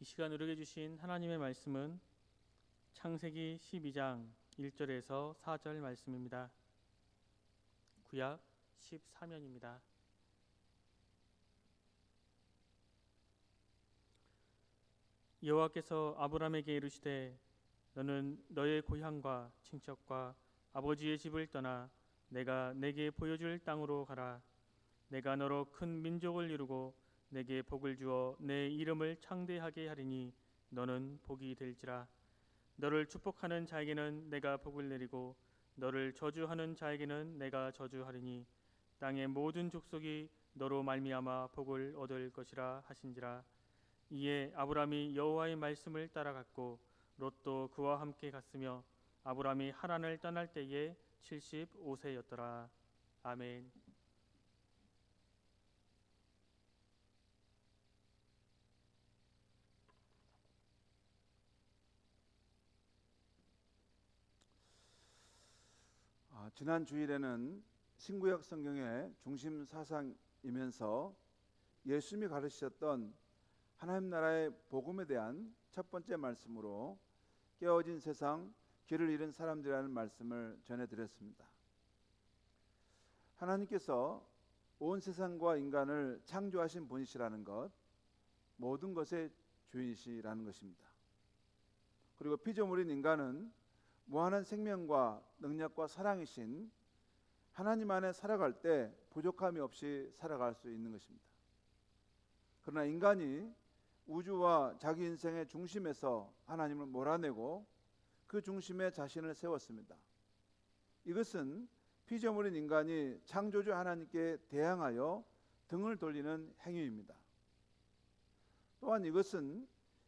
시간 우리에게 주신 하나님의 말씀은 창세기 12장 1절에서 4절 말씀입니다. 구약 14면입니다. 여호와께서 아브라함에게 이르시되 너는 너의 고향과 친척과 아버지의 집을 떠나 내가 내게 보여줄 땅으로 가라. 내가 너로 큰 민족을 이루고 내게 복을 주어 내 이름을 창대하게 하리니 너는 복이 될지라. 너를 축복하는 자에게는 내가 복을 내리고 너를 저주하는 자에게는 내가 저주하리니 땅의 모든 족속이 너로 말미암아 복을 얻을 것이라 하신지라. 이에 아브라함이 여호와의 말씀을 따라갔고 롯도 그와 함께 갔으며 아브라함이 하란을 떠날 때에 75세였더라. 아멘. 지난 주일에는 신구약 성경의 중심 사상이면서 예수님이 가르치셨던 하나님 나라의 복음에 대한 첫 번째 말씀으로 깨어진 세상, 길을 잃은 사람들이라는 말씀을 전해드렸습니다. 하나님께서 온 세상과 인간을 창조하신 분이시라는 것, 모든 것의 주인이시라는 것입니다. 그리고 피조물인 인간은 무한한 생명과 능력과 사랑이신 하나님 안에 살아갈 때 부족함이 없이 살아갈 수 있는 것입니다. 그러나 인간이 우주와 자기 인생의 중심에서 하나님을 몰아내고 그 중심에 자신을 세웠습니다. 이것은 피조물인 인간이 창조주 하나님께 대항하여 등을 돌리는 행위입니다. 또한 이것은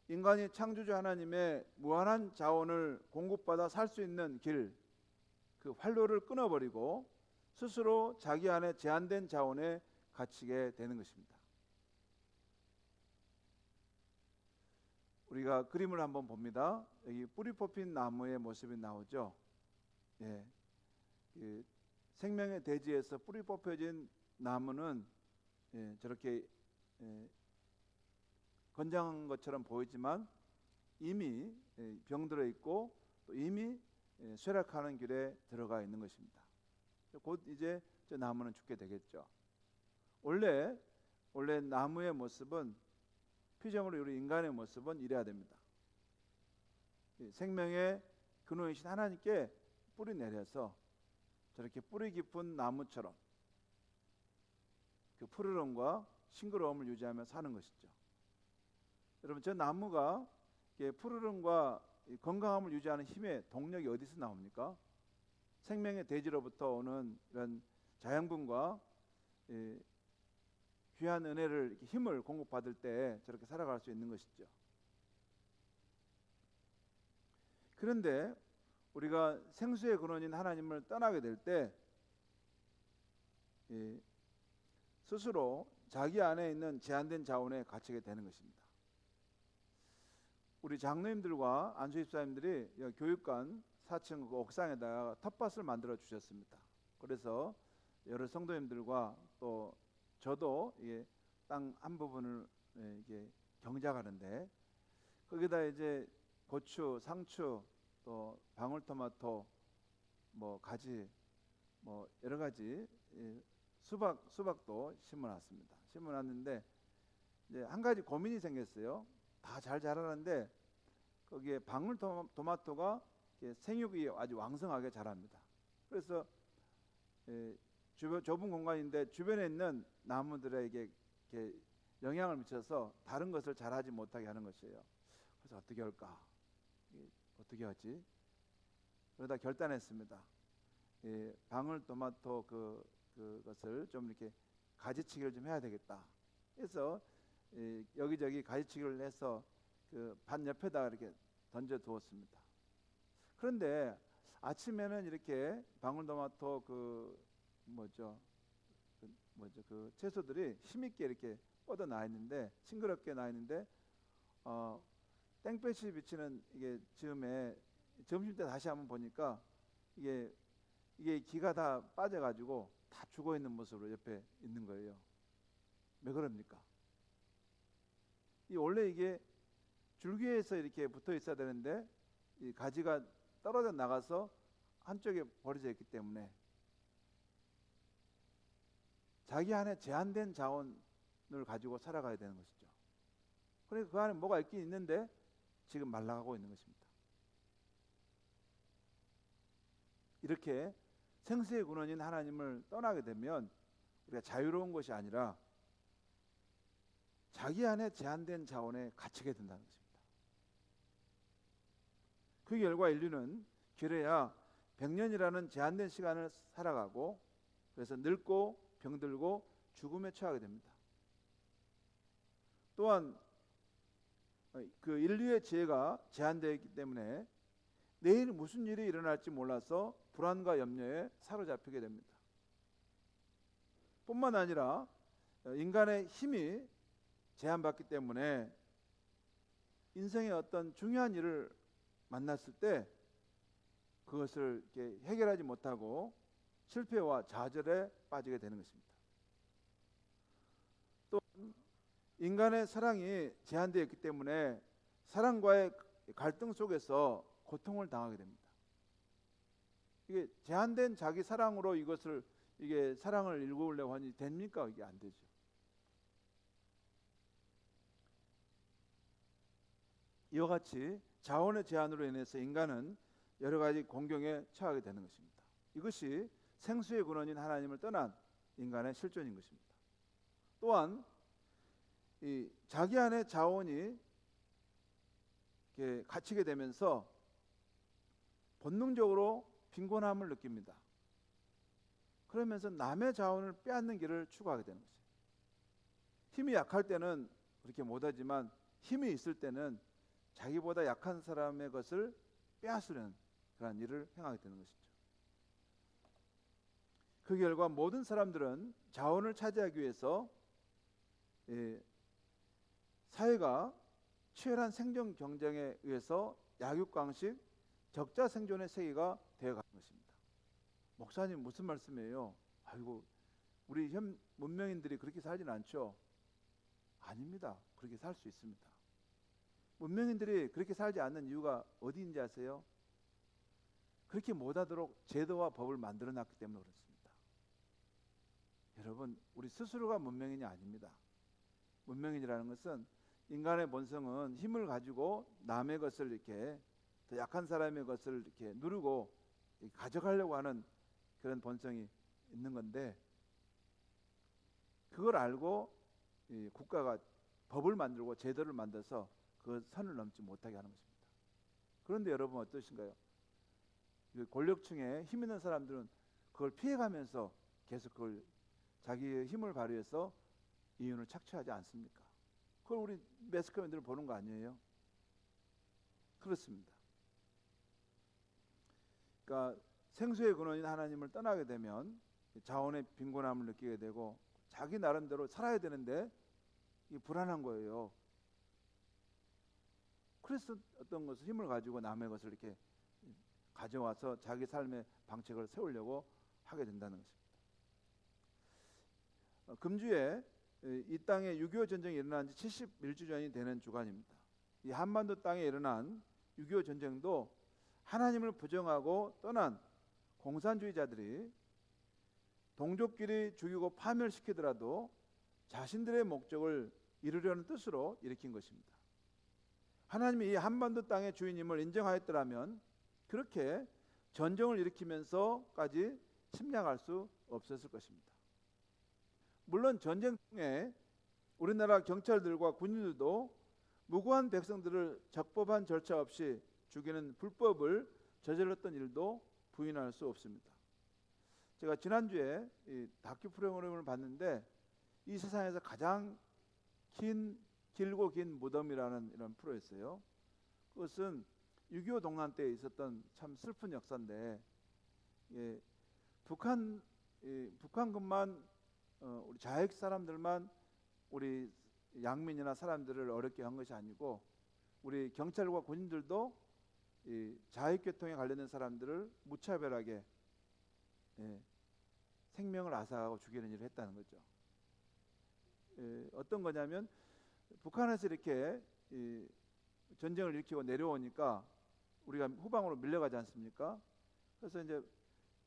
인간이 창조주 하나님의 무한한 자원을 공급받아 살 수 있는 길, 그 활로를 끊어버리고 스스로 자기 안에 제한된 자원에 갇히게 되는 것입니다. 우리가 그림을 한번 봅니다. 여기 뿌리 뽑힌 나무의 모습이 나오죠. 생명의 대지에서 뿌리 뽑혀진 나무는 저렇게 건장한 것처럼 보이지만 이미 병들어 있고 또 이미 쇠락하는 길에 들어가 있는 것입니다. 곧 이제 저 나무는 죽게 되겠죠. 원래 나무의 모습은, 피조물의 우리 인간의 모습은 이래야 됩니다. 생명의 근원이신 하나님께 뿌리 내려서 저렇게 뿌리 깊은 나무처럼 그 푸르름과 싱그러움을 유지하며 사는 것이죠. 여러분, 저 나무가 푸르름과 건강함을 유지하는 힘의 동력이 어디서 나옵니까? 생명의 대지로부터 오는 이런 자연분과 귀한 은혜를, 이렇게 힘을 공급받을 때 저렇게 살아갈 수 있는 것이죠. 그런데 우리가 생수의 근원인 하나님을 떠나게 될 때 스스로 자기 안에 있는 제한된 자원에 갇히게 되는 것입니다. 우리 장로님들과 안수집사님들이 교육관 4층 옥상에다가 텃밭을 만들어 주셨습니다. 그래서 여러 성도님들과 또 저도 땅 한 부분을 경작하는데, 거기다 이제 고추, 상추, 또 방울토마토, 가지, 여러 가지 수박도 심어놨습니다. 심어놨는데 이제 한 가지 고민이 생겼어요. 다 잘 자라는데 거기에 방울토마토가 생육이 아주 왕성하게 자랍니다. 그래서 좁은 공간인데 주변에 있는 나무들에게 영향을 미쳐서 다른 것을 자라지 못하게 하는 것이에요. 그래서 어떻게 할까? 어떻게 하지? 그러다 결단했습니다. 방울토마토 그것을 좀 이렇게 가지치기를 좀 해야 되겠다. 그래서 여기저기 가지치기를 해서 그 밭 옆에다 이렇게 던져 두었습니다. 그런데 아침에는 이렇게 방울토마토 그 채소들이 힘있게 이렇게 뻗어 나 있는데, 싱그럽게 나 있는데 땡볕이 비치는 이게 즈음에 점심 때 다시 한번 보니까 이게 기가 다 빠져가지고 다 죽어 있는 모습으로 옆에 있는 거예요. 왜 그럽니까? 원래 이게 줄기에서 이렇게 붙어 있어야 되는데 이 가지가 떨어져 나가서 한쪽에 버려져 있기 때문에 자기 안에 제한된 자원을 가지고 살아가야 되는 것이죠. 그러니까 그 안에 뭐가 있긴 있는데 지금 말라가고 있는 것입니다. 이렇게 생수의 근원인 하나님을 떠나게 되면 우리가 자유로운 것이 아니라 자기 안에 제한된 자원에 갇히게 된다는 것입니다. 그 결과 인류는 그래야 100년이라는 제한된 시간을 살아가고 그래서 늙고 병들고 죽음에 처하게 됩니다. 또한 그 인류의 지혜가 제한되어 있기 때문에 내일 무슨 일이 일어날지 몰라서 불안과 염려에 사로잡히게 됩니다. 뿐만 아니라 인간의 힘이 제한받기 때문에 인생의 어떤 중요한 일을 만났을 때 그것을 이렇게 해결하지 못하고 실패와 좌절에 빠지게 되는 것입니다. 또 인간의 사랑이 제한되어 있기 때문에 사랑과의 갈등 속에서 고통을 당하게 됩니다. 이게 제한된 자기 사랑으로 이것을 이게 사랑을 일구려고 하니 됩니까? 이게 안 되죠. 이와 같이 자원의 제한으로 인해서 인간은 여러 가지 공경에 처하게 되는 것입니다. 이것이 생수의 근원인 하나님을 떠난 인간의 실존인 것입니다. 또한 이 자기 안에 자원이 이렇게 갇히게 되면서 본능적으로 빈곤함을 느낍니다. 그러면서 남의 자원을 빼앗는 길을 추구하게 되는 것이죠. 힘이 약할 때는 그렇게 못하지만 힘이 있을 때는 자기보다 약한 사람의 것을 빼앗으려는 그런 일을 행하게 되는 것이죠. 그 결과 모든 사람들은 자원을 차지하기 위해서 사회가 치열한 생존 경쟁에 의해서 약육강식 적자 생존의 세계가 되어가는 것입니다. 목사님 무슨 말씀이에요? 아이고 우리 현 문명인들이 그렇게 살지는 않죠. 아닙니다. 그렇게 살 수 있습니다. 문명인들이 그렇게 살지 않는 이유가 어디인지 아세요? 그렇게 못하도록 제도와 법을 만들어 놨기 때문에 그렇습니다. 여러분 우리 스스로가 문명인이 아닙니다. 문명인이라는 것은 인간의 본성은 힘을 가지고 남의 것을 이렇게 더 약한 사람의 것을 이렇게 누르고 가져가려고 하는 그런 본성이 있는 건데 그걸 알고 이 국가가 법을 만들고 제도를 만들어서 그 선을 넘지 못하게 하는 것입니다. 그런데 여러분 어떠신가요? 권력층에 힘 있는 사람들은 그걸 피해가면서 계속 그걸 자기의 힘을 발휘해서 이윤을 착취하지 않습니까? 그걸 우리 매스컴인들 보는 거 아니에요? 그렇습니다. 그러니까 생수의 근원인 하나님을 떠나게 되면 자원의 빈곤함을 느끼게 되고 자기 나름대로 살아야 되는데 이게 불안한 거예요. 그래서 어떤 것을 힘을 가지고 남의 것을 이렇게 가져와서 자기 삶의 방책을 세우려고 하게 된다는 것입니다. 금주에 이 땅에 6.25 전쟁이 일어난 지 71주 전이 되는 주간입니다. 이 한반도 땅에 일어난 6.25 전쟁도 하나님을 부정하고 떠난 공산주의자들이 동족끼리 죽이고 파멸시키더라도 자신들의 목적을 이루려는 뜻으로 일으킨 것입니다. 하나님이 이 한반도 땅의 주인임을 인정하였더라면 그렇게 전쟁을 일으키면서까지 침략할 수 없었을 것입니다. 물론 전쟁 중에 우리나라 경찰들과 군인들도 무고한 백성들을 적법한 절차 없이 죽이는 불법을 저질렀던 일도 부인할 수 없습니다. 제가 지난주에 이 다큐 프로그램을 봤는데 이 세상에서 가장 길고 긴 무덤이라는 이런 프로였어요. 그것은 6.25 동란 때 있었던 참 슬픈 역사인데 북한군만 우리 자익 사람들만 우리 양민이나 사람들을 어렵게 한 것이 아니고 우리 경찰과 군인들도 이 자익계통에 관련된 사람들을 무차별하게 생명을 앗아가고 죽이는 일을 했다는 거죠. 어떤 거냐면 북한에서 이렇게 전쟁을 일으키고 내려오니까 우리가 후방으로 밀려가지 않습니까? 그래서 이제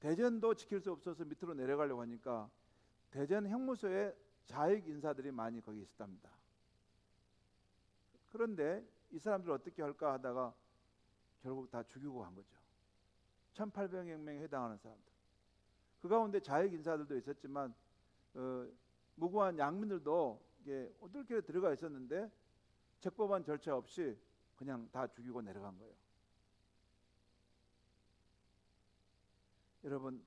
대전도 지킬 수 없어서 밑으로 내려가려고 하니까 대전 형무소에 좌익 인사들이 많이 거기 있었답니다. 그런데 이 사람들 어떻게 할까 하다가 결국 다 죽이고 간 거죠. 1800여 명에 해당하는 사람들. 그 가운데 좌익 인사들도 있었지만 무고한 양민들도 이게 어떻게 들어가 있었는데 적법한 절차 없이 그냥 다 죽이고 내려간 거예요. 여러분,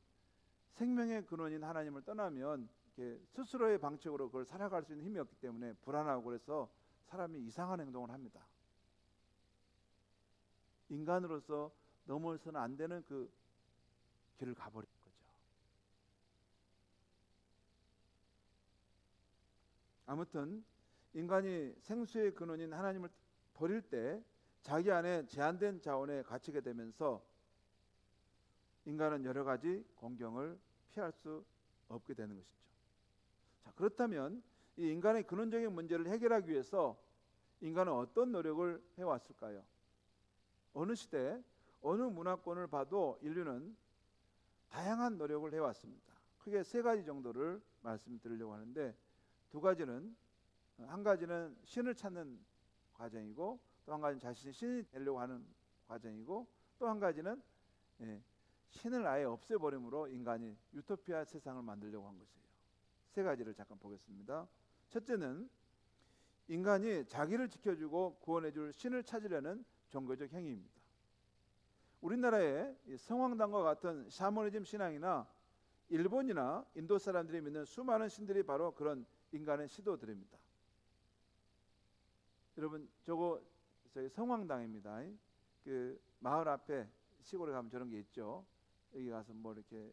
생명의 근원인 하나님을 떠나면 이렇게 스스로의 방책으로 그걸 살아갈 수 있는 힘이 없기 때문에 불안하고 그래서 사람이 이상한 행동을 합니다. 인간으로서 넘어서는 안 되는 그 길을 가버린 거죠. 아무튼 인간이 생수의 근원인 하나님을 버릴 때 자기 안에 제한된 자원에 갇히게 되면서 인간은 여러 가지 공경을 피할 수 없게 되는 것이죠. 자, 그렇다면 이 인간의 근원적인 문제를 해결하기 위해서 인간은 어떤 노력을 해왔을까요? 어느 시대, 어느 문화권을 봐도 인류는 다양한 노력을 해왔습니다. 크게 세 가지 정도를 말씀드리려고 하는데, 한 가지는 신을 찾는 과정이고, 또 한 가지는 자신이 신이 되려고 하는 과정이고, 또 한 가지는 신을 아예 없애버림으로 인간이 유토피아 세상을 만들려고 한 것이에요. 세 가지를 잠깐 보겠습니다. 첫째는 인간이 자기를 지켜주고 구원해줄 신을 찾으려는 종교적 행위입니다. 우리나라의 성황당과 같은 샤머니즘 신앙이나 일본이나 인도 사람들이 믿는 수많은 신들이 바로 그런 인간의 시도들입니다. 여러분, 저희 성황당입니다. 그 마을 앞에 시골에 가면 저런 게 있죠. 여기 가서 뭐 이렇게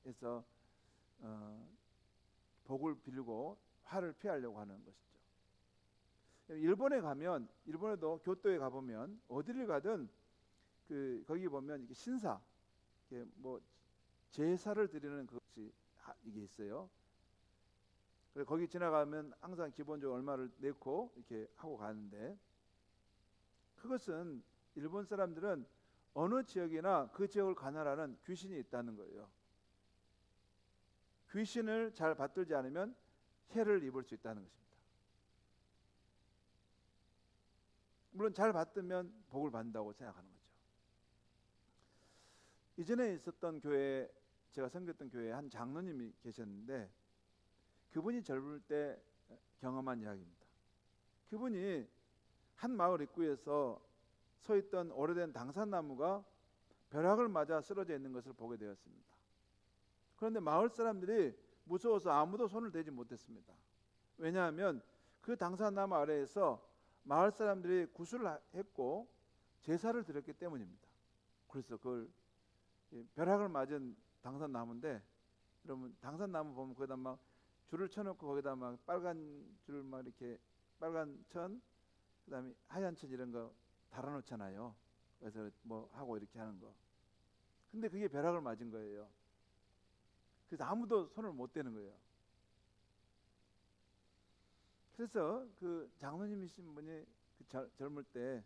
해서 복을 빌고 화를 피하려고 하는 것이죠. 일본에 가면, 일본에도 교토에 가보면 어디를 가든 거기 보면 이게 신사, 이게 뭐 제사를 드리는 그것이 이게 있어요. 그래서 거기 지나가면 항상 기본적으로 얼마를 내고 이렇게 하고 가는데, 그것은 일본 사람들은 어느 지역이나 그 지역을 관할하는 귀신이 있다는 거예요. 귀신을 잘 받들지 않으면 해를 입을 수 있다는 것입니다. 물론 잘 받들면 복을 받는다고 생각하는 거죠. 이전에 있었던 교회, 제가 섬겼던 교회에 한 장로님이 계셨는데, 그분이 젊을 때 경험한 이야기입니다. 그분이 한 마을 입구에서 서 있던 오래된 당산나무가 벼락을 맞아 쓰러져 있는 것을 보게 되었습니다. 그런데 마을 사람들이 무서워서 아무도 손을 대지 못했습니다. 왜냐하면 그 당산나무 아래에서 마을 사람들이 구슬을 했고 제사를 드렸기 때문입니다. 그래서 그걸 벼락을 맞은 당산나무인데, 여러분 당산나무 보면 거기다 막 줄을 쳐놓고 거기다 막 빨간 줄 막 이렇게 빨간 천, 그다음에 하얀 천 이런 거 달아놓잖아요. 그래서 뭐 하고 이렇게 하는 거. 근데 그게 벼락을 맞은 거예요. 그래서 아무도 손을 못 대는 거예요. 그래서 그 장로님이신 분이 젊을 때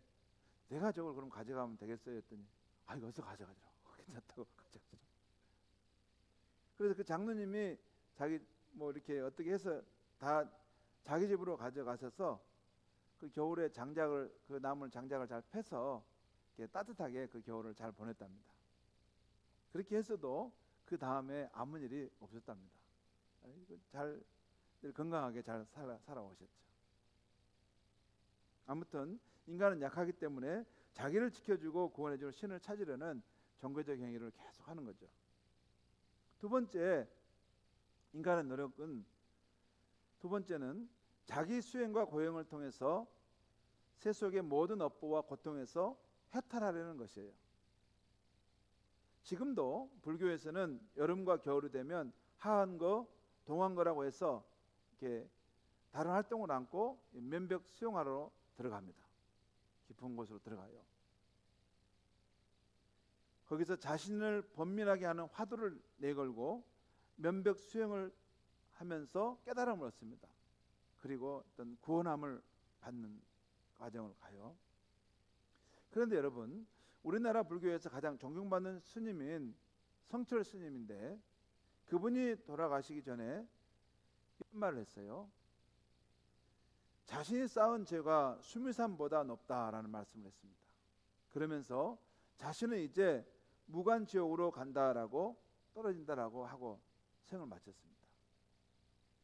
내가 저걸 그럼 가져가면 되겠어요 했더니, 이거 어서 가져가더라고. 괜찮다고 가져가더라고. 그래서 그 장로님이 자기 뭐 이렇게 어떻게 해서 다 자기 집으로 가져가셔서 그 겨울에 그 나물 장작을 잘 패서 이렇게 따뜻하게 그 겨울을 잘 보냈답니다. 그렇게 했어도 그 다음에 아무 일이 없었답니다. 잘 건강하게 잘 살아오셨죠. 아무튼 인간은 약하기 때문에 자기를 지켜주고 구원해줄 신을 찾으려는 종교적 행위를 계속 하는 거죠. 두 번째는 자기 수행과 고행을 통해서 세속의 모든 업보와 고통에서 해탈하려는 것이에요. 지금도 불교에서는 여름과 겨울이 되면 하한거, 동한거라고 해서 이렇게 다른 활동을 않고 면벽 수용하러 들어갑니다. 깊은 곳으로 들어가요. 거기서 자신을 번민하게 하는 화두를 내걸고 면벽 수행을 하면서 깨달음을 얻습니다. 그리고 어떤 구원함을 받는 과정을 가요. 그런데 여러분, 우리나라 불교에서 가장 존경받는 스님인 성철 스님인데 그분이 돌아가시기 전에 이런 말을 했어요. 자신이 쌓은 죄가 수미산보다 높다라는 말씀을 했습니다. 그러면서 자신은 이제 무간지옥으로 간다라고 떨어진다라고 하고 생을 마쳤습니다.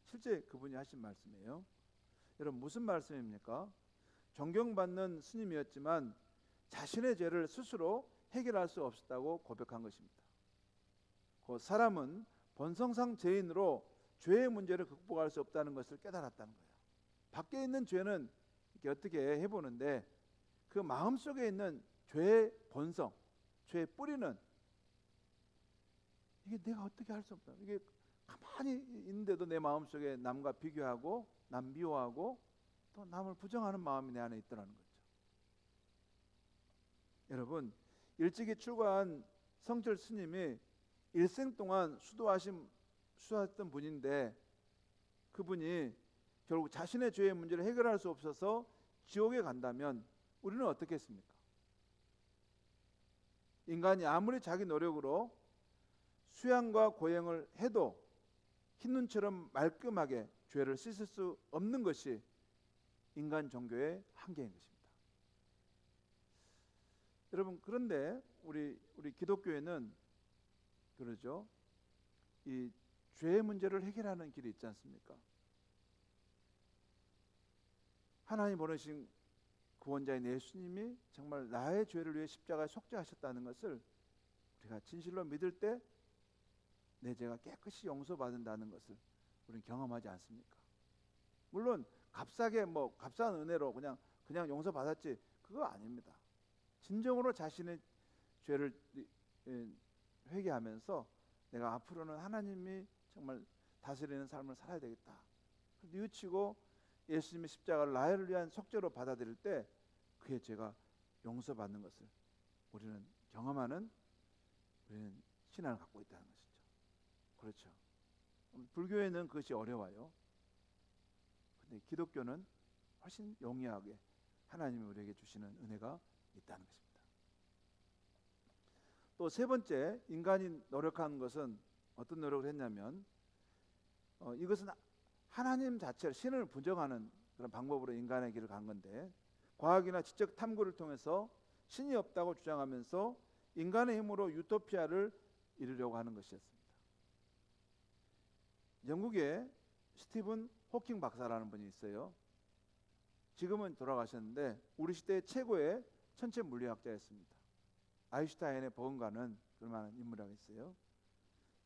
실제 그분이 하신 말씀이에요. 여러분 무슨 말씀입니까? 존경받는 스님이었지만 자신의 죄를 스스로 해결할 수 없었다고 고백한 것입니다. 그 사람은 본성상 죄인으로 죄의 문제를 극복할 수 없다는 것을 깨달았다는 거예요. 밖에 있는 죄는 이렇게 어떻게 해보는데 그 마음속에 있는 죄의 본성, 죄의 뿌리는 이게 내가 어떻게 할 수 없다. 이게 가만히 있는데도 내 마음속에 남과 비교하고 남 미워하고 또 남을 부정하는 마음이 내 안에 있더라는 거죠. 여러분 일찍이 출가한 성철 스님이 일생 동안 수도하셨던 분인데 그분이 결국 자신의 죄의 문제를 해결할 수 없어서 지옥에 간다면 우리는 어떻게 했습니까? 인간이 아무리 자기 노력으로 수양과 고행을 해도 흰눈처럼 말끔하게 죄를 씻을 수 없는 것이 인간 종교의 한계인 것입니다. 여러분 그런데 우리 기독교에는 그러죠. 이 죄의 문제를 해결하는 길이 있지 않습니까? 하나님 보내신 구원자인 예수님이 정말 나의 죄를 위해 십자가에 속죄하셨다는 것을 우리가 진실로 믿을 때 내 죄가 깨끗이 용서받는다는 것을 우리는 경험하지 않습니까? 물론 값싸게 값싼 은혜로 그냥 용서받았지 그거 아닙니다. 진정으로 자신의 죄를 회개하면서 내가 앞으로는 하나님이 정말 다스리는 삶을 살아야 되겠다. 뉘우치고 예수님의 십자가를 나를 위한 속죄로 받아들일 때 그의 죄가 용서받는 것을 우리는 경험하는 우리는 신앙을 갖고 있다는 것이죠. 그렇죠. 불교에는 그것이 어려워요. 근데 기독교는 훨씬 용이하게 하나님이 우리에게 주시는 은혜가 있다는 것입니다. 또 세 번째 인간이 노력한 것은 어떤 노력을 했냐면 이것은 하나님 자체를 신을 부정하는 그런 방법으로 인간의 길을 간 건데 과학이나 지적 탐구를 통해서 신이 없다고 주장하면서 인간의 힘으로 유토피아를 이루려고 하는 것이었습니다. 영국에 스티븐 호킹 박사라는 분이 있어요. 지금은 돌아가셨는데 우리 시대의 최고의 천체 물리학자였습니다. 아인슈타인의 버금가는 그럴 만한 인물이라고 했어요.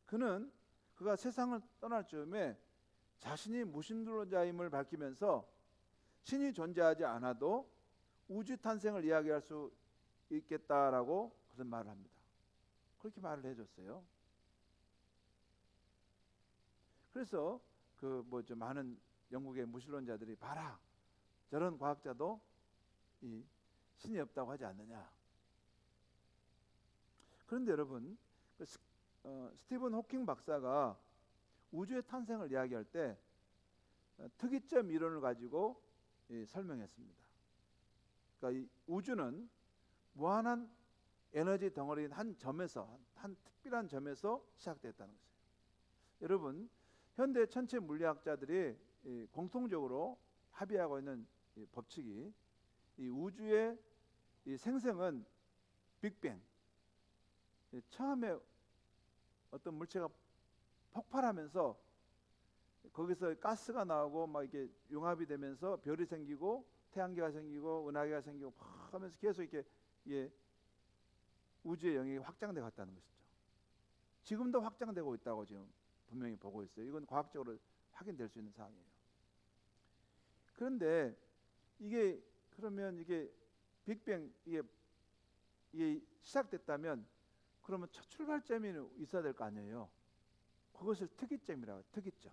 그가 세상을 떠날 즈음에 자신이 무신론자임을 밝히면서 신이 존재하지 않아도 우주 탄생을 이야기할 수 있겠다라고 그런 말을 합니다. 그렇게 말을 해줬어요. 그래서 많은 영국의 무신론자들이 봐라 저런 과학자도 이 신이 없다고 하지 않느냐. 그런데 여러분 스티븐 호킹 박사가 우주의 탄생을 이야기할 때 특이점 이론을 가지고 설명했습니다. 그러니까 이 우주는 무한한 에너지 덩어리인 한 특별한 점에서 시작됐다는 것이에요. 여러분 현대 천체 물리학자들이 공통적으로 합의하고 있는 법칙이 이 우주의 이 생성은 빅뱅, 처음에 어떤 물체가 폭발하면서 거기서 가스가 나오고 막 이렇게 융합이 되면서 별이 생기고 태양계가 생기고 은하계가 생기고 막 하면서 계속 이렇게 우주의 영역이 확장돼 갔다는 것이죠. 지금도 확장되고 있다고 지금 분명히 보고 있어요. 이건 과학적으로 확인될 수 있는 사항이에요. 그런데 그러면 이게 빅뱅 이게 시작됐다면 그러면 첫 출발점이 있어야 될 거 아니에요. 그것을 특이점이라고 해요. 특이점.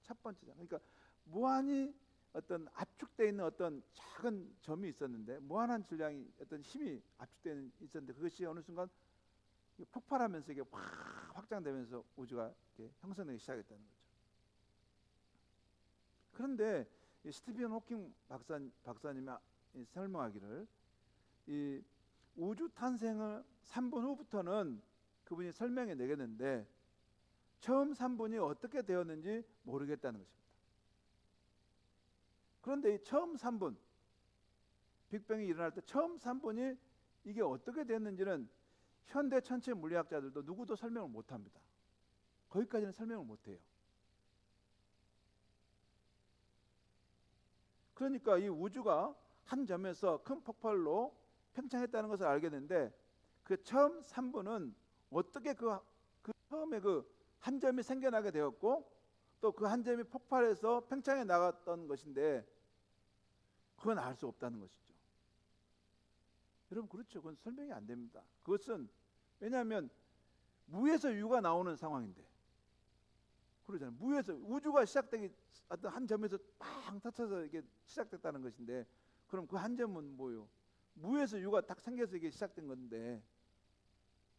첫 번째죠. 그러니까 무한히 어떤 압축되어 있는 어떤 작은 점이 있었는데 무한한 질량이 어떤 힘이 압축되어 있었는데 그것이 어느 순간 폭발하면서 이게 확 확장되면서 우주가 이렇게 형성되기 시작했다는 거죠. 그런데 이 스티븐 호킹 박사님이 설명하기를, 이 우주 탄생을 3분 후부터는 그분이 설명해 내겠는데 처음 3분이 어떻게 되었는지 모르겠다는 것입니다. 그런데 이 처음 3분, 빅뱅이 일어날 때 처음 3분이 이게 어떻게 됐는지는 현대 천체 물리학자들도 누구도 설명을 못합니다. 거기까지는 설명을 못해요. 그러니까 이 우주가 한 점에서 큰 폭발로 팽창했다는 것을 알겠는데 그 처음 3분은 어떻게 그 처음에 그 한 점이 생겨나게 되었고 또 그 한 점이 폭발해서 팽창해 나갔던 것인데 그건 알 수 없다는 것이죠. 여러분, 그렇죠. 그건 설명이 안 됩니다. 그것은 왜냐하면 무에서 유가 나오는 상황인데, 그러잖아요. 무에서 우주가 시작되기 어떤 한 점에서 빵 터쳐서 이게 시작됐다는 것인데, 그럼 그 한 점은 뭐요? 무에서 유가 딱 생겨서 이게 시작된 건데,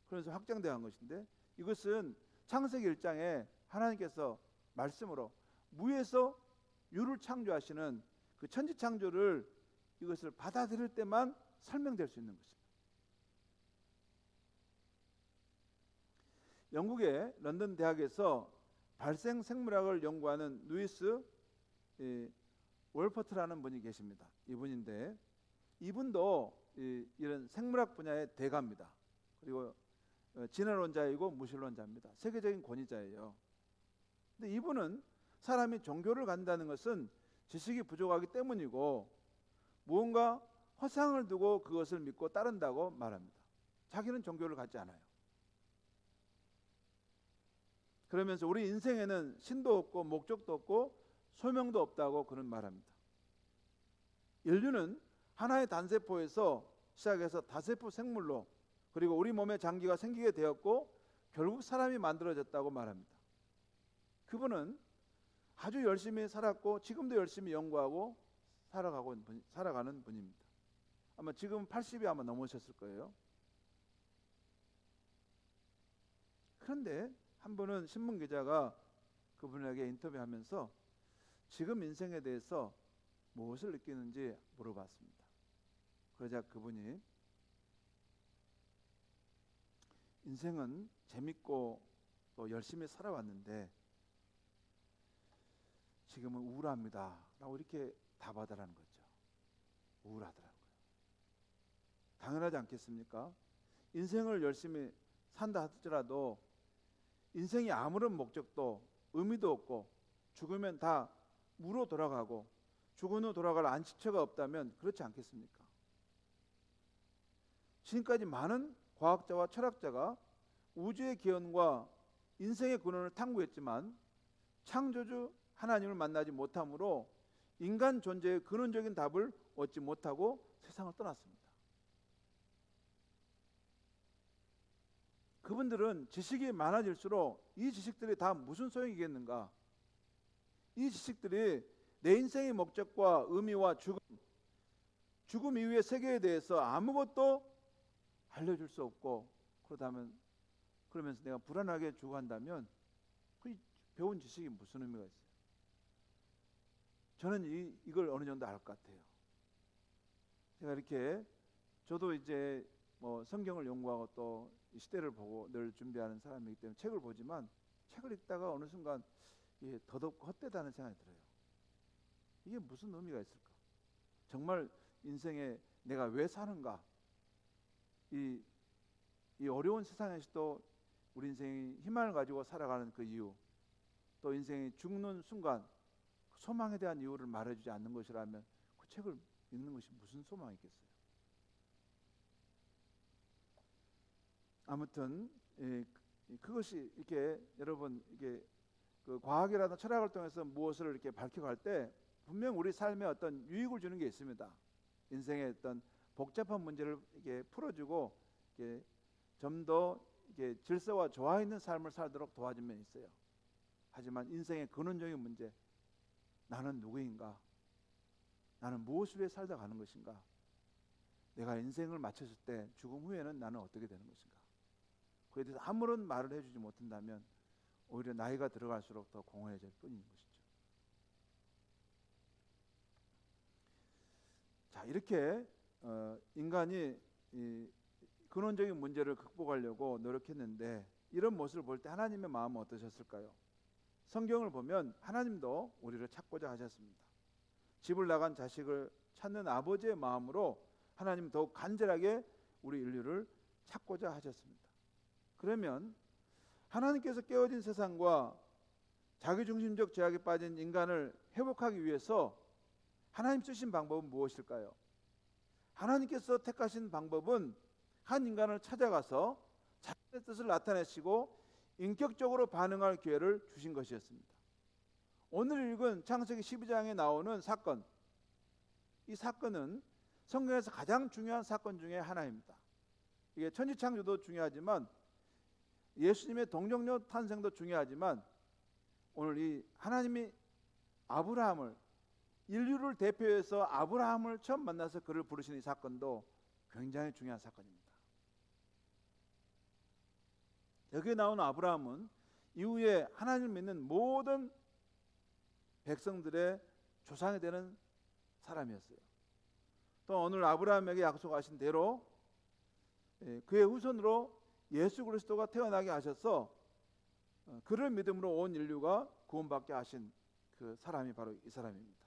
그래서 확장되어 것인데, 이것은 창세기 1장에 하나님께서 말씀으로 무에서 유를 창조하시는 그 천지 창조를 이것을 받아들일 때만 설명될 수 있는 것입니다. 영국의 런던 대학에서 발생 생물학을 연구하는 루이스 월퍼트라는 분이 계십니다. 이분인데 이분도 이런 생물학 분야의 대가입니다. 그리고 진화론자이고 무신론자입니다. 세계적인 권위자예요. 근데 이분은 사람이 종교를 갖는다는 것은 지식이 부족하기 때문이고 무언가 허상을 두고 그것을 믿고 따른다고 말합니다. 자기는 종교를 갖지 않아요. 그러면서 우리 인생에는 신도 없고 목적도 없고 소명도 없다고 그런 말합니다. 인류는 하나의 단세포에서 시작해서 다세포 생물로 그리고 우리 몸의 장기가 생기게 되었고 결국 사람이 만들어졌다고 말합니다. 그분은 아주 열심히 살았고 지금도 열심히 연구하고 살아가는 분입니다. 아마 지금 80이 아마 넘으셨을 거예요. 그런데 한 번은 신문 기자가 그분에게 인터뷰하면서 지금 인생에 대해서 무엇을 느끼는지 물어봤습니다. 그러자 그분이 인생은 재밌고 또 열심히 살아왔는데 지금은 우울합니다 라고 이렇게 답하더라는 거죠. 우울하더라는 거예요. 당연하지 않겠습니까? 인생을 열심히 산다 하더라도 인생이 아무런 목적도 의미도 없고 죽으면 다 무로 돌아가고 죽은 후 돌아갈 안식처가 없다면 그렇지 않겠습니까? 지금까지 많은 과학자와 철학자가 우주의 기원과 인생의 근원을 탐구했지만 창조주 하나님을 만나지 못함으로 인간 존재의 근원적인 답을 얻지 못하고 세상을 떠났습니다. 그분들은 지식이 많아질수록 이 지식들이 다 무슨 소용이겠는가? 이 지식들이 내 인생의 목적과 의미와 죽음 이후의 세계에 대해서 아무것도 알려줄 수 없고 그러면서 내가 불안하게 죽어간다면 그 배운 지식이 무슨 의미가 있어요? 저는 이걸 어느 정도 알 것 같아요. 제가 이렇게 저도 이제 뭐 성경을 연구하고 또 이 시대를 보고 늘 준비하는 사람이기 때문에 책을 보지만 책을 읽다가 어느 순간 더덥고 헛되다는 생각이 들어요. 이게 무슨 의미가 있을까? 정말 인생에 내가 왜 사는가? 이 어려운 세상에서도 우리 인생이 희망을 가지고 살아가는 그 이유, 또 인생이 죽는 순간 소망에 대한 이유를 말해주지 않는 것이라면 그 책을 읽는 것이 무슨 소망이 있겠어요? 아무튼 그것이 이렇게 여러분 이게 그 과학이라든 철학을 통해서 무엇을 이렇게 밝혀갈 때 분명 우리 삶에 어떤 유익을 주는 게 있습니다. 인생의 어떤 복잡한 문제를 이렇게 풀어주고 이렇게 좀 더 이렇게 질서와 조화 있는 삶을 살도록 도와준 면이 있어요. 하지만 인생의 근원적인 문제, 나는 누구인가? 나는 무엇을 위해 살다 가는 것인가? 내가 인생을 마쳤을 때 죽음 후에는 나는 어떻게 되는 것인가? 그에 대해서 아무런 말을 해주지 못한다면 오히려 나이가 들어갈수록 더 공허해질 뿐인 것이죠. 자, 자, 이렇게 인간이 이 근원적인 문제를 극복하려고 노력했는데 이런 모습을 볼 때 하나님의 마음은 어떠셨을까요? 성경을 보면 하나님도 우리를 찾고자 하셨습니다. 집을 나간 자식을 찾는 아버지의 마음으로 하나님 더욱 간절하게 우리 인류를 찾고자 하셨습니다. 그러면 하나님께서 깨어진 세상과 자기중심적 죄악에 빠진 인간을 회복하기 위해서 하나님 쓰신 방법은 무엇일까요? 하나님께서 택하신 방법은 한 인간을 찾아가서 자신의 뜻을 나타내시고 인격적으로 반응할 기회를 주신 것이었습니다. 오늘 읽은 창세기 12장에 나오는 사건, 이 사건은 성경에서 가장 중요한 사건 중에 하나입니다. 이게 천지창조도 중요하지만 예수님의 동정녀 탄생도 중요하지만 오늘 이 하나님이 아브라함을, 인류를 대표해서 아브라함을 처음 만나서 그를 부르신 이 사건도 굉장히 중요한 사건입니다. 여기에 나오는 아브라함은 이후에 하나님을 믿는 모든 백성들의 조상이 되는 사람이었어요. 또 오늘 아브라함에게 약속하신 대로 그의 후손으로 예수 그리스도가 태어나게 하셔서 그를 믿음으로 온 인류가 구원받게 하신 그 사람이 바로 이 사람입니다.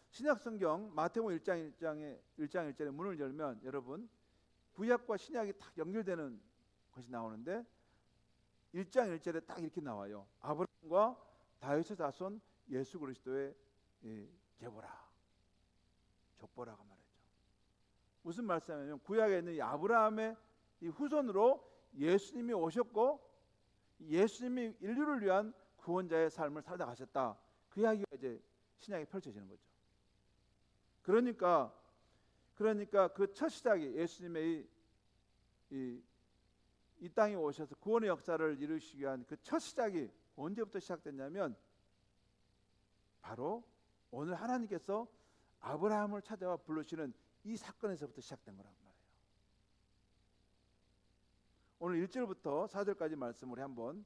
신약성경 마태복음 1장 1절에 문을 열면 여러분 구약과 신약이 딱 연결되는 것이 나오는데 1장 1절에 딱 이렇게 나와요. 아브라함과 다윗의 자손 예수 그리스도의 계보라, 족보라고 말했죠. 무슨 말씀이냐면 구약에 있는 이 아브라함의 이 후손으로 예수님이 오셨고 예수님이 인류를 위한 구원자의 삶을 살다 가셨다. 그 이야기가 이제 신약에 펼쳐지는 거죠. 그러니까 그 첫 시작이 예수님의 이 땅에 오셔서 구원의 역사를 이루시기 위한 그 첫 시작이 언제부터 시작됐냐면 바로 오늘 하나님께서 아브라함을 찾아와 부르시는 이 사건에서부터 시작된 거란 말이에요. 오늘 1절부터 4절까지 말씀을 한번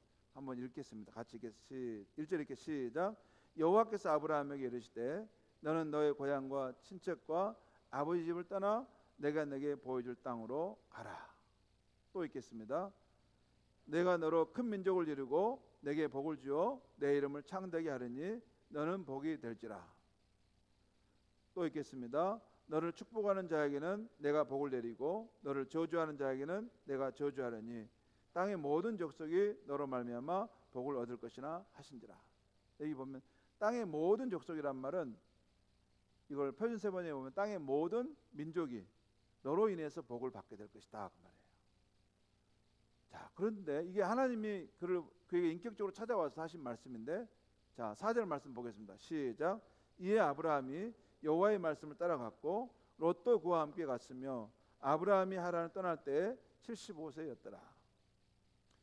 읽겠습니다. 같이 읽겠습니다. 1절 읽게 시작. 여호와께서 아브라함에게 이르시되 너는 너의 고향과 친척과 아버지 집을 떠나 내가 내게 보여줄 땅으로 가라. 또 읽겠습니다. 내가 너로 큰 민족을 이루고 내게 복을 주어 내 이름을 창대하게 하리니 너는 복이 될지라. 또 읽겠습니다. 너를 축복하는 자에게는 내가 복을 내리고 너를 저주하는 자에게는 내가 저주하리니 땅의 모든 족속이 너로 말미암아 복을 얻을 것이나 하신지라. 여기 보면 땅의 모든 족속이란 말은 이걸 표준세번역에 보면 땅의 모든 민족이 너로 인해서 복을 받게 될 것이다 그 말이에요. 자, 그런데 이게 하나님이 그에게 인격적으로 찾아와서 하신 말씀인데, 자 4절 말씀 보겠습니다. 시작. 이에 아브라함이 여호와의 말씀을 따라갔고 롯도 그와 함께 갔으며 아브라함이 하란을 떠날 때 75세였더라.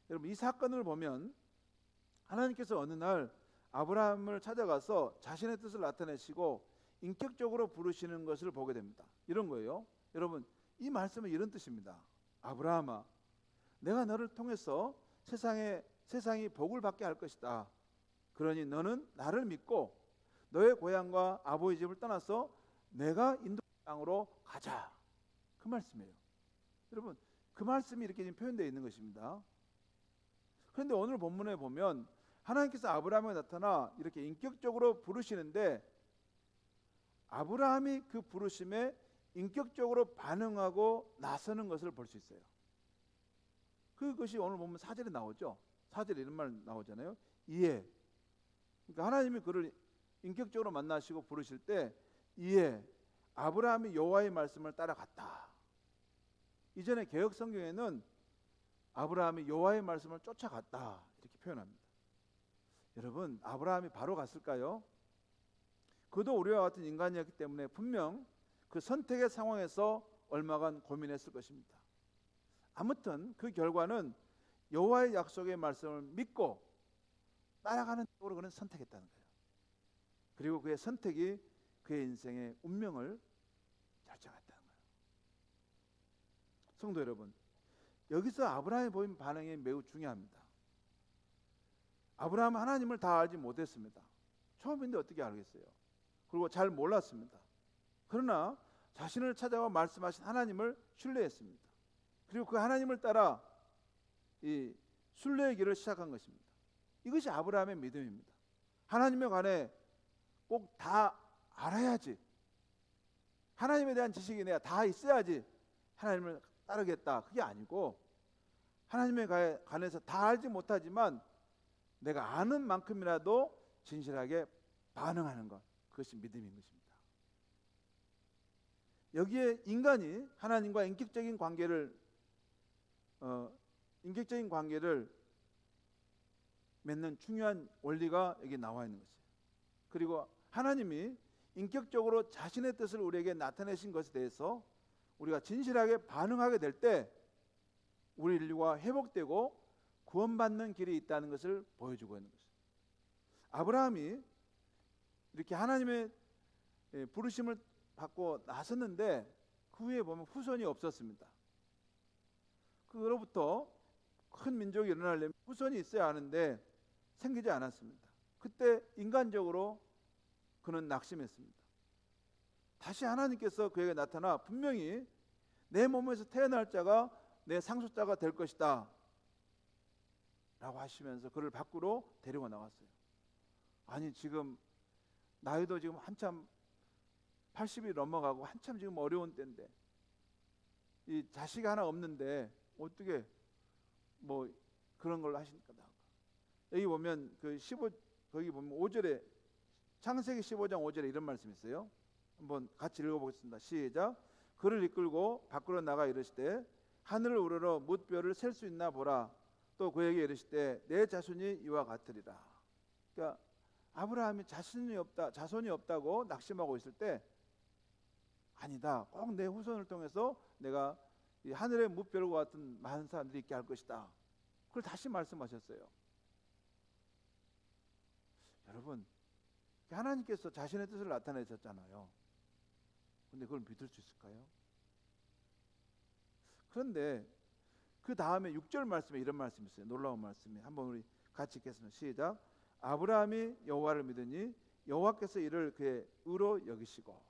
여러분 이 사건을 보면 하나님께서 어느 날 아브라함을 찾아가서 자신의 뜻을 나타내시고 인격적으로 부르시는 것을 보게 됩니다. 이런 거예요. 여러분 이 말씀은 이런 뜻입니다. 아브라함아, 내가 너를 통해서 세상이 복을 받게 할 것이다. 그러니 너는 나를 믿고 너의 고향과 아버지 집을 떠나서 내가 인도할 땅으로 가자. 그 말씀이에요. 여러분 그 말씀이 이렇게 지금 표현되어 있는 것입니다. 그런데 오늘 본문에 보면 하나님께서 아브라함에 나타나 이렇게 인격적으로 부르시는데 아브라함이 그 부르심에 인격적으로 반응하고 나서는 것을 볼 수 있어요. 그것이 오늘 보면 4절에 나오죠. 4절에 이런 말 나오잖아요. 이에, 그러니까 하나님이 그를 인격적으로 만나시고 부르실 때 이에 아브라함이 여호와의 말씀을 따라갔다. 이전에 개역 성경에는 아브라함이 여호와의 말씀을 쫓아갔다 이렇게 표현합니다. 여러분 아브라함이 바로 갔을까요? 그도 우리와 같은 인간이었기 때문에 분명 그 선택의 상황에서 얼마간 고민했을 것입니다. 아무튼 그 결과는 여호와의 약속의 말씀을 믿고 따라가는 쪽으로 그는 선택했다는 거예요. 그리고 그의 선택이 그의 인생의 운명을 결정했다는 거예요. 성도 여러분, 여기서 아브라함이 보인 반응이 매우 중요합니다. 아브라함은 하나님을 다 알지 못했습니다. 처음인데 어떻게 알겠어요? 그리고 잘 몰랐습니다. 그러나 자신을 찾아와 말씀하신 하나님을 신뢰했습니다. 그리고 그 하나님을 따라 이 순례의 길을 시작한 것입니다. 이것이 아브라함의 믿음입니다. 하나님에 관해 꼭 다 알아야지, 하나님에 대한 지식이 내가 다 있어야지 하나님을 따르겠다, 그게 아니고 하나님에 관해서 다 알지 못하지만 내가 아는 만큼이라도 진실하게 반응하는 것, 그것이 믿음인 것입니다. 여기에 인간이 하나님과 인격적인 관계를 맺는 중요한 원리가 여기 나와 있는 것이에요. 그리고 하나님이 인격적으로 자신의 뜻을 우리에게 나타내신 것에 대해서 우리가 진실하게 반응하게 될 때 우리 인류가 회복되고 구원받는 길이 있다는 것을 보여주고 있는 것이죠. 아브라함이 이렇게 하나님의 부르심을 받고 나섰는데 그 후에 보면 후손이 없었습니다. 그로부터 큰 민족이 일어나려면 후손이 있어야 하는데 생기지 않았습니다. 그때 인간적으로 그는 낙심했습니다. 다시 하나님께서 그에게 나타나 분명히 내 몸에서 태어날 자가 내 상속자가 될 것이다 라고 하시면서 그를 밖으로 데리고 나갔어요. 아니, 지금 나이도 지금 한참 80이 넘어가고 한참 지금 어려운 때인데 이 자식이 하나 없는데 어떻게 뭐 그런 걸 하십니까? 여기 보면 거기 보면 5절에 창세기 15장 5절에 이런 말씀이 있어요. 한번 같이 읽어보겠습니다. 시작. 그를 이끌고 밖으로 나가 이르시되 하늘을 우러러 뭇별을 셀 수 있나 보라. 또 그에게 이르시되 내 자손이 이와 같으리라. 그러니까 아브라함이 자손이 없다고 낙심하고 있을 때 아니다, 꼭 내 후손을 통해서 내가 이 하늘의 뭇별과 같은 많은 사람들이 있게 할 것이다. 그걸 다시 말씀하셨어요. 여러분, 하나님께서 자신의 뜻을 나타내셨잖아요. 근데 그걸 믿을 수 있을까요? 그런데 그 다음에 6절 말씀에 이런 말씀이 있어요. 놀라운 말씀이. 한번 우리 같이 읽겠습니다. 시작. 아브라함이 여호와를 믿으니 여호와께서 이를 그의 의로 여기시고.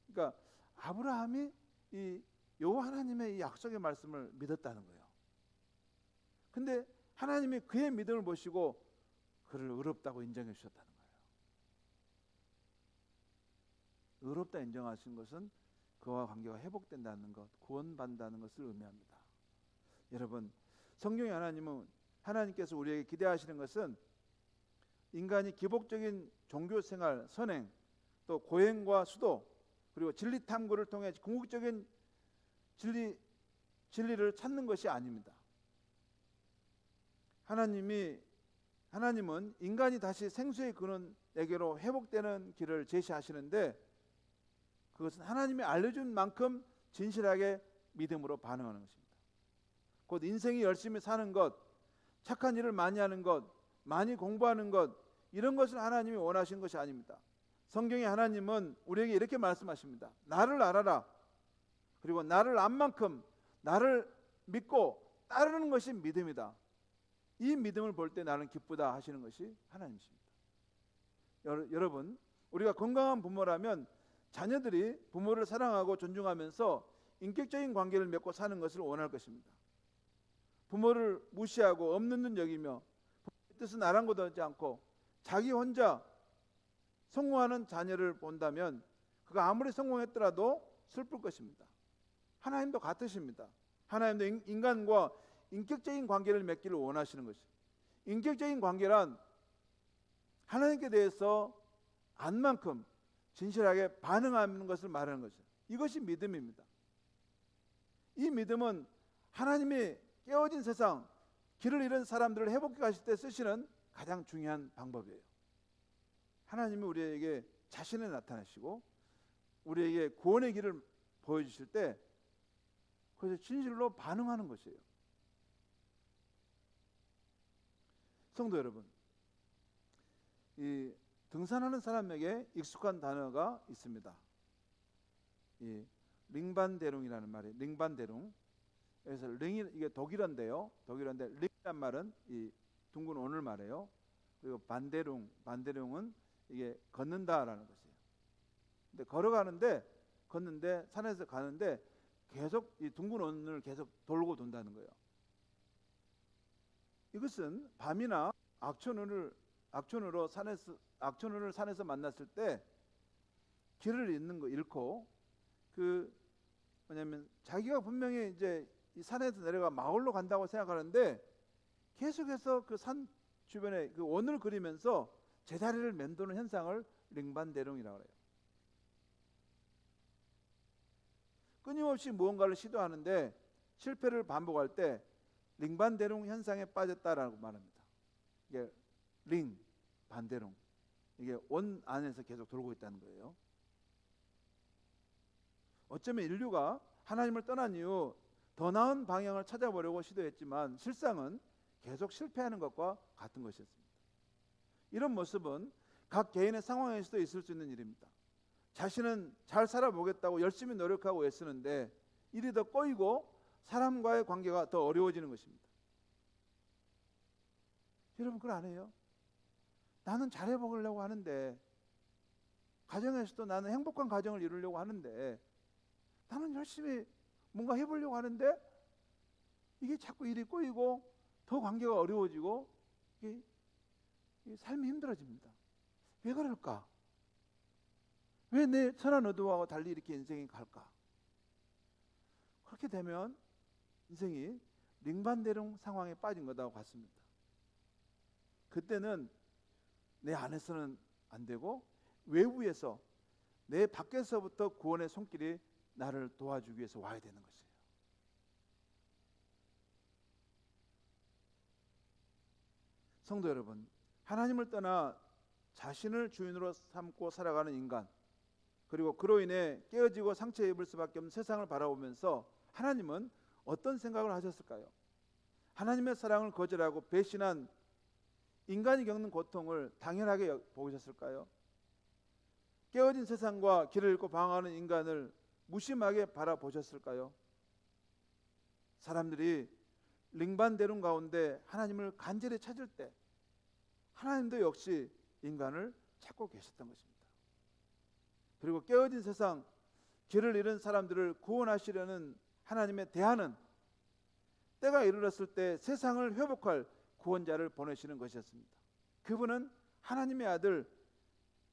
그러니까 아브라함이 이 여호와 하나님의 이 약속의 말씀을 믿었다는 거예요. 근데 하나님이 그의 믿음을 보시고 그를 의롭다고 인정해 주셨다는 거예요. 의롭다 인정하신 것은 그와 관계가 회복된다는 것, 구원받는다는 것을 의미합니다. 여러분, 성경의 하나님께서 우리에게 기대하시는 것은 인간이 기복적인 종교생활, 선행, 또 고행과 수도, 그리고 진리 탐구를 통해 궁극적인 진리를 찾는 것이 아닙니다. 하나님은 인간이 다시 생수의 근원에게로 회복되는 길을 제시하시는데 그것은 하나님이 알려준 만큼 진실하게 믿음으로 반응하는 것입니다. 곧 인생이 열심히 사는 것, 착한 일을 많이 하는 것, 많이 공부하는 것, 이런 것을 하나님이 원하시는 것이 아닙니다. 성경의 하나님은 우리에게 이렇게 말씀하십니다. 나를 알아라. 그리고 나를 안 만큼 나를 믿고 따르는 것이 믿음이다. 이 믿음을 볼 때 나는 기쁘다 하시는 것이 하나님이십니다. 여러분, 우리가 건강한 부모라면 자녀들이 부모를 사랑하고 존중하면서 인격적인 관계를 맺고 사는 것을 원할 것입니다. 부모를 무시하고 없는 눈 여기며 부모의 뜻은 아랑곳 하지 않고 자기 혼자 성공하는 자녀를 본다면 그가 아무리 성공했더라도 슬플 것입니다. 하나님도 같으십니다. 하나님도 인간과 인격적인 관계를 맺기를 원하시는 것이죠. 인격적인 관계란 하나님께 대해서 안 만큼 진실하게 반응하는 것을 말하는 것이죠. 이것이 믿음입니다. 이 믿음은 하나님이 깨어진 세상, 길을 잃은 사람들을 회복해 가실 때 쓰시는 가장 중요한 방법이에요. 하나님이 우리에게 자신을 나타내시고 우리에게 구원의 길을 보여주실 때 그래서 진실로 반응하는 것이에요. 성도 여러분, 이 등산하는 사람에게 익숙한 단어가 있습니다. 이 링반대룽이라는 말이에요. 링반대룽. 그래서 이게 독일어인데요. 독일어인데 링이란 말은 이 둥근 원을 말해요. 그리고 반대룽은 이게 걷는다라는 것이에요. 근데 걷는데 산에서 가는데 계속 이 둥근 원을 계속 돌고 돈다는 거예요. 이것은 밤이나 악천후를 산에서 만났을 때 길을 잃고 뭐냐면 자기가 분명히 이제 이 산에서 내려가 마을로 간다고 생각하는데 계속해서 그 산 주변에 그 원을 그리면서 제자리를 맴도는 현상을 링반대롱이라고 해요. 끊임없이 무언가를 시도하는데 실패를 반복할 때 링반대롱 현상에 빠졌다라고 말합니다. 이게 링 반대롱, 이게 원 안에서 계속 돌고 있다는 거예요. 어쩌면 인류가 하나님을 떠난 이후 더 나은 방향을 찾아보려고 시도했지만 실상은 계속 실패하는 것과 같은 것이었습니다. 이런 모습은 각 개인의 상황에서도 있을 수 있는 일입니다. 자신은 잘 살아보겠다고 열심히 노력하고 애쓰는데 일이 더 꼬이고 사람과의 관계가 더 어려워지는 것입니다. 여러분 그걸 안 해요? 나는 잘해보려고 하는데, 가정에서도 나는 행복한 가정을 이루려고 하는데, 나는 열심히 뭔가 해보려고 하는데 이게 자꾸 일이 꼬이고 더 관계가 어려워지고 이게 삶이 힘들어집니다. 왜 그럴까? 왜 내 선한 의도와 달리 이렇게 인생이 갈까? 그렇게 되면 인생이 링반대롱 상황에 빠진 것하고 같습니다. 그때는 내 안에서는 안 되고 외부에서, 내 밖에서부터 구원의 손길이 나를 도와주기 위해서 와야 되는 것이에요. 성도 여러분, 하나님을 떠나 자신을 주인으로 삼고 살아가는 인간, 그리고 그로 인해 깨어지고 상처 입을 수밖에 없는 세상을 바라보면서 하나님은 어떤 생각을 하셨을까요? 하나님의 사랑을 거절하고 배신한 인간이 겪는 고통을 당연하게 보셨을까요? 깨어진 세상과 길을 잃고 방황하는 인간을 무심하게 바라보셨을까요? 사람들이 링반대롱 가운데 하나님을 간절히 찾을 때 하나님도 역시 인간을 찾고 계셨던 것입니다. 그리고 깨어진 세상, 길을 잃은 사람들을 구원하시려는 하나님의 대안은 때가 이르렀을 때 세상을 회복할 구원자를 보내시는 것이었습니다. 그분은 하나님의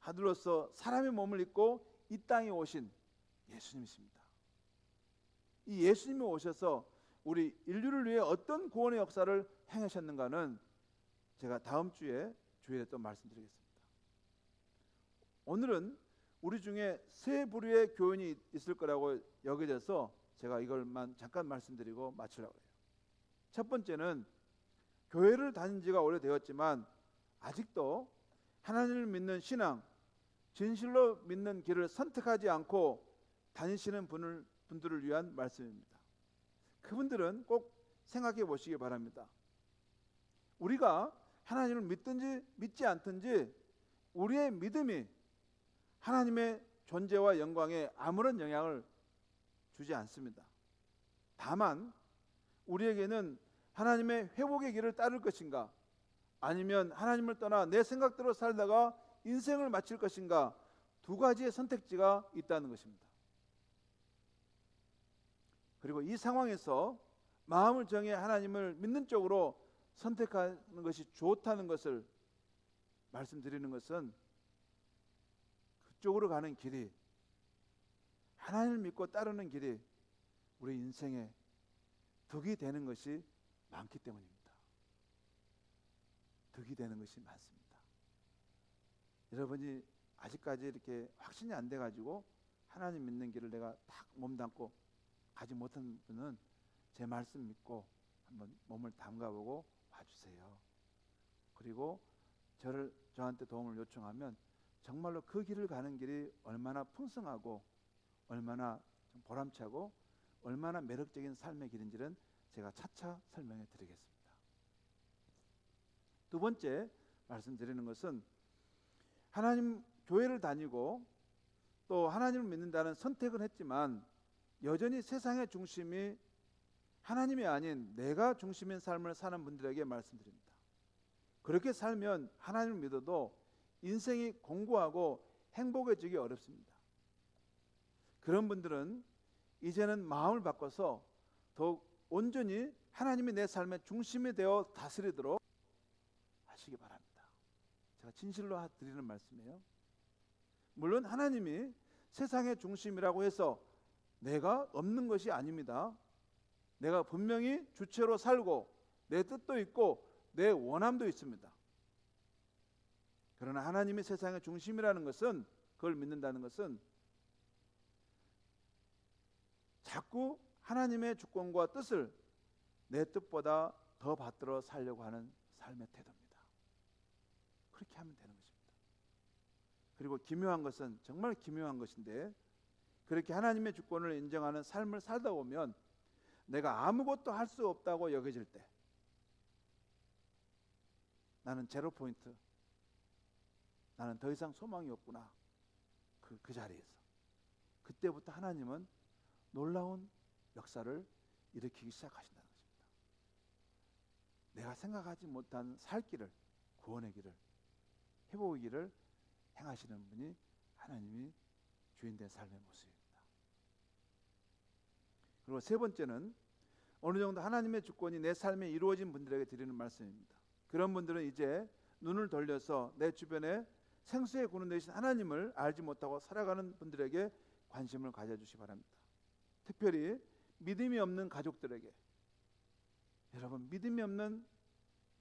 아들로서 사람의 몸을 입고 이 땅에 오신 예수님이십니다. 이 예수님이 오셔서 우리 인류를 위해 어떤 구원의 역사를 행하셨는가는 제가 다음 주에 주일에 또 말씀드리겠습니다. 오늘은 우리 중에 세 부류의 교인이 있을 거라고 여겨져서 제가 이걸만 잠깐 말씀드리고 마치려고 해요. 첫 번째는 교회를 다닌 지가 오래되었지만 아직도 하나님을 믿는 신앙, 진실로 믿는 길을 선택하지 않고 다니시는 분들을 위한 말씀입니다. 그분들은 꼭 생각해 보시기 바랍니다. 우리가 하나님을 믿든지 믿지 않든지 우리의 믿음이 하나님의 존재와 영광에 아무런 영향을 주지 않습니다. 다만 우리에게는 하나님의 회복의 길을 따를 것인가, 아니면 하나님을 떠나 내 생각대로 살다가 인생을 마칠 것인가, 두 가지의 선택지가 있다는 것입니다. 그리고 이 상황에서 마음을 정해 하나님을 믿는 쪽으로 선택하는 것이 좋다는 것을 말씀드리는 것은, 그쪽으로 가는 길이, 하나님을 믿고 따르는 길이 우리 인생에 덕이 되는 것이 많기 때문입니다. 덕이 되는 것이 많습니다. 여러분이 아직까지 이렇게 확신이 안 돼가지고 하나님 믿는 길을 내가 딱 몸담고 가지 못한 분은 제 말씀 믿고 한번 몸을 담가보고 와주세요. 그리고 저한테 도움을 요청하면 정말로 그 길을 가는 길이 얼마나 풍성하고 얼마나 좀 보람차고 얼마나 매력적인 삶의 길인지는 제가 차차 설명해 드리겠습니다. 두 번째 말씀드리는 것은, 하나님 교회를 다니고 또 하나님을 믿는다는 선택은 했지만 여전히 세상의 중심이 하나님이 아닌 내가 중심인 삶을 사는 분들에게 말씀드립니다. 그렇게 살면 하나님을 믿어도 인생이 공고하고 행복해지기 어렵습니다. 그런 분들은 이제는 마음을 바꿔서 더욱 온전히 하나님이 내 삶의 중심이 되어 다스리도록 하시기 바랍니다. 제가 진실로 드리는 말씀이에요. 물론 하나님이 세상의 중심이라고 해서 내가 없는 것이 아닙니다. 내가 분명히 주체로 살고 내 뜻도 있고 내 원함도 있습니다. 그러나 하나님이 세상의 중심이라는 것은, 그걸 믿는다는 것은 자꾸 하나님의 주권과 뜻을 내 뜻보다 더 받들어 살려고 하는 삶의 태도입니다. 그렇게 하면 되는 것입니다. 그리고 기묘한 것은, 정말 기묘한 것인데, 그렇게 하나님의 주권을 인정하는 삶을 살다 보면 내가 아무것도 할 수 없다고 여겨질 때, 나는 제로 포인트, 나는 더 이상 소망이 없구나, 그 자리에서 그때부터 하나님은 놀라운 역사를 일으키기 시작하신다는 것입니다. 내가 생각하지 못한 살 길을, 구원의 길을, 회복의 길을 행하시는 분이 하나님이 주인된 삶의 모습입니다. 그리고 세 번째는 어느 정도 하나님의 주권이 내 삶에 이루어진 분들에게 드리는 말씀입니다. 그런 분들은 이제 눈을 돌려서 내 주변에 생수의 근원 되신 하나님을 알지 못하고 살아가는 분들에게 관심을 가져주시기 바랍니다. 특별히 믿음이 없는 가족들에게, 여러분 믿음이 없는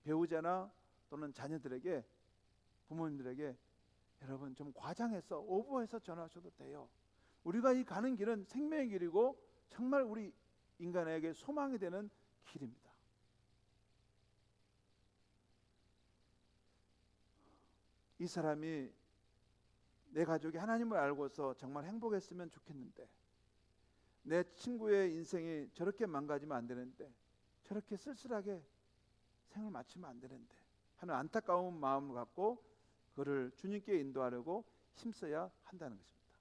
배우자나 또는 자녀들에게, 부모님들에게 여러분 좀 과장해서 오버해서 전하셔도 돼요. 우리가 이 가는 길은 생명의 길이고 정말 우리 인간에게 소망이 되는 길입니다. 이 사람이, 내 가족이 하나님을 알고서 정말 행복했으면 좋겠는데, 내 친구의 인생이 저렇게 망가지면 안 되는데, 저렇게 쓸쓸하게 생을 마치면 안 되는데 하는 안타까운 마음을 갖고 그를 주님께 인도하려고 힘써야 한다는 것입니다.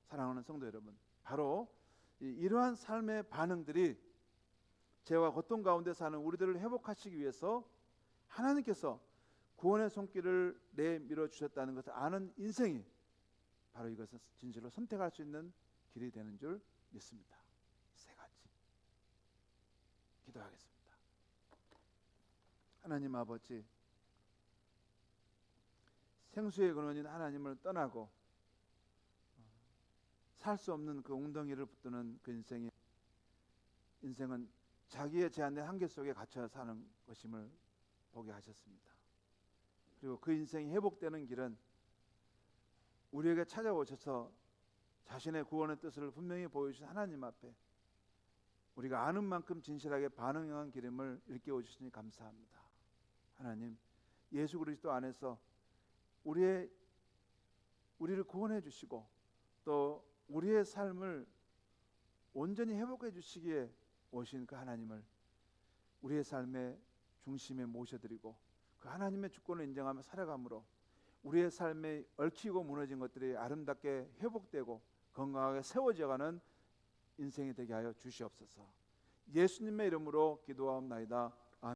사랑하는 성도 여러분, 바로 이러한 삶의 반응들이 죄와 고통 가운데 사는 우리들을 회복하시기 위해서 하나님께서 구원의 손길을 내밀어 주셨다는 것을 아는 인생이 바로 이것을 진실로 선택할 수 있는 길이 되는 줄 믿습니다. 세 가지 기도하겠습니다. 하나님 아버지, 생수의 근원인 하나님을 떠나고 살 수 없는 그 웅덩이를 붙드는 그 인생은 자기의 제한된 한계 속에 갇혀 사는 것임을 보게 하셨습니다. 그리고 그 인생이 회복되는 길은 우리에게 찾아오셔서 자신의 구원의 뜻을 분명히 보여주신 하나님 앞에 우리가 아는 만큼 진실하게 반응한 길임을 일깨워 주시니 감사합니다. 하나님, 예수 그리스도 안에서 우리를 구원해 주시고 또 우리의 삶을 온전히 회복해 주시기에 오신 그 하나님을 우리의 삶의 중심에 모셔드리고 그 하나님의 주권을 인정하며 살아감으로 우리의 삶에 얽히고 무너진 것들이 아름답게 회복되고 건강하게 세워져가는 인생이 되게 하여 주시옵소서. 예수님의 이름으로 기도하옵나이다.